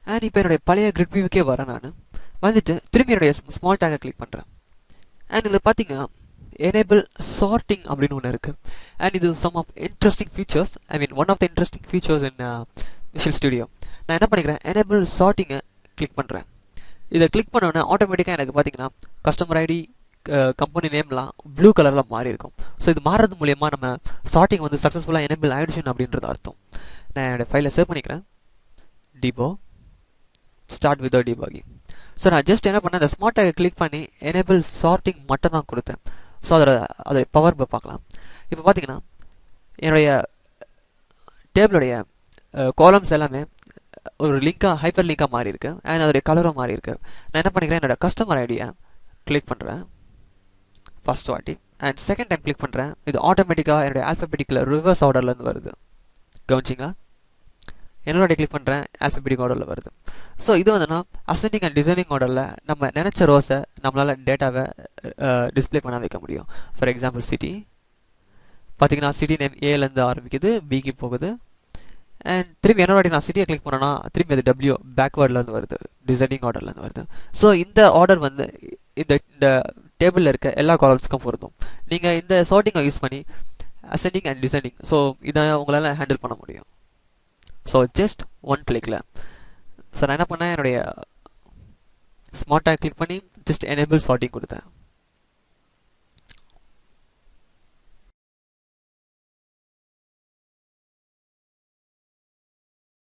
And இப்போ என்னுடைய பழைய கிரிட் வியூக்கே வரேன். நான் வந்துட்டு திரும்பி என்னுடைய ஸ்மால் டேங்கை கிளிக் பண்ணுறேன். அண்ட் இதில் பார்த்தீங்கன்னா எனேபிள் சார்ட்டிங் அப்படின்னு ஒன்று இருக்குது. அண்ட் இது some of interesting features, one of the interesting features in Visual Studio. நான் என்ன பண்ணிக்கிறேன், எனேபிள் சார்ட்டிங்கை கிளிக் பண்ணுறேன். இதை கிளிக் பண்ணோன்னே ஆட்டோமேட்டிக்காக எனக்கு பார்த்தீங்கன்னா கஸ்டமர் ஐடி, கம்பெனி நேம்லாம் ப்ளூ கலரில் மாறி இருக்கும். ஸோ இது மாறுறது மூலயமா நம்ம சார்ட்டிங் வந்து சக்ஸஸ்ஃபுல்லாக எனேபிள் ஆயிடுச்சு அப்படின்றது அர்த்தம். நான் என்னோடய ஃபைலை சேவ் பண்ணிக்கிறேன். டிபோ ஸ்டார்ட் வித் டிபாகிங். ஸோ நான் ஜஸ்ட் என்ன பண்ணேன், அந்த ஸ்மார்ட் டேகை கிளிக் பண்ணி எனேபிள் சார்ட்டிங் மட்டும் தான் கொடுத்தேன். ஸோ அதோடைய பவர் பார்க்கலாம். இப்போ பார்த்தீங்கன்னா என்னுடைய டேபிளுடைய காலம்ஸ் எல்லாமே ஒரு லிங்காக, ஹைப்பர் லிங்காக மாறி இருக்கு. அண்ட் அதோடைய கலரும் மாறி இருக்கு. நான் என்ன பண்ணிக்கிறேன், என்னோட கஸ்டமர் ஐடியை கிளிக் பண்ணுறேன் ஃபர்ஸ்ட் வாட்டி. அண்ட் செகண்ட் டைம் கிளிக் பண்ணுறேன். இது ஆட்டோமேட்டிக்காக என்னுடைய ஆல்ஃபபெட்டிக்கில் ரிவர்ஸ் ஆர்டர்லேருந்து வருது. கவனிச்சிங்களா? என்னோட கிளிக் பண்ணுறேன், ஆல்ஃபபெட்டிக் ஆர்டரில் வருது. ஸோ இது வந்துன்னா அசெண்டிங் அண்ட் டிசைனிங் ஆர்டரில் நம்ம நினச்ச ரோஸை நம்மளால் டேட்டாவை டிஸ்பிளே பண்ண வைக்க முடியும். ஃபார் எக்ஸாம்பிள் சிட்டி பார்த்தீங்கன்னா சிட்டி நேம் ஏலேருந்து ஆரம்பிக்குது, பிக்கு போகுது. அண்ட் திரும்பி என்னோட நான் சிட்டியை கிளிக் பண்ணேன்னா திரும்பி அது டபிள்யூ பேக்வேர்ட்லேருந்து வருது, டிசைனிங் ஆர்டர்லேருந்து வருது. ஸோ இந்த ஆர்டர் வந்து இந்த டேபிளில் இருக்க எல்லா காலம்ஸுக்கும் பொருந்தும். நீங்கள் இந்த சார்ட்டிங்கை யூஸ் பண்ணி அசெண்டிங் அண்ட் டிசைனிங், ஸோ இதை உங்களால் ஹேண்டில் பண்ண முடியும். ஸோ ஜஸ்ட் ஒன் கிளிக்கில். ஸோ நான் என்ன பண்ணேன், என்னுடைய ஸ்மார்ட்டாக கிளிக் பண்ணி ஜஸ்ட் எனேபிள் சார்ட்டிங் கொடுத்தேன்.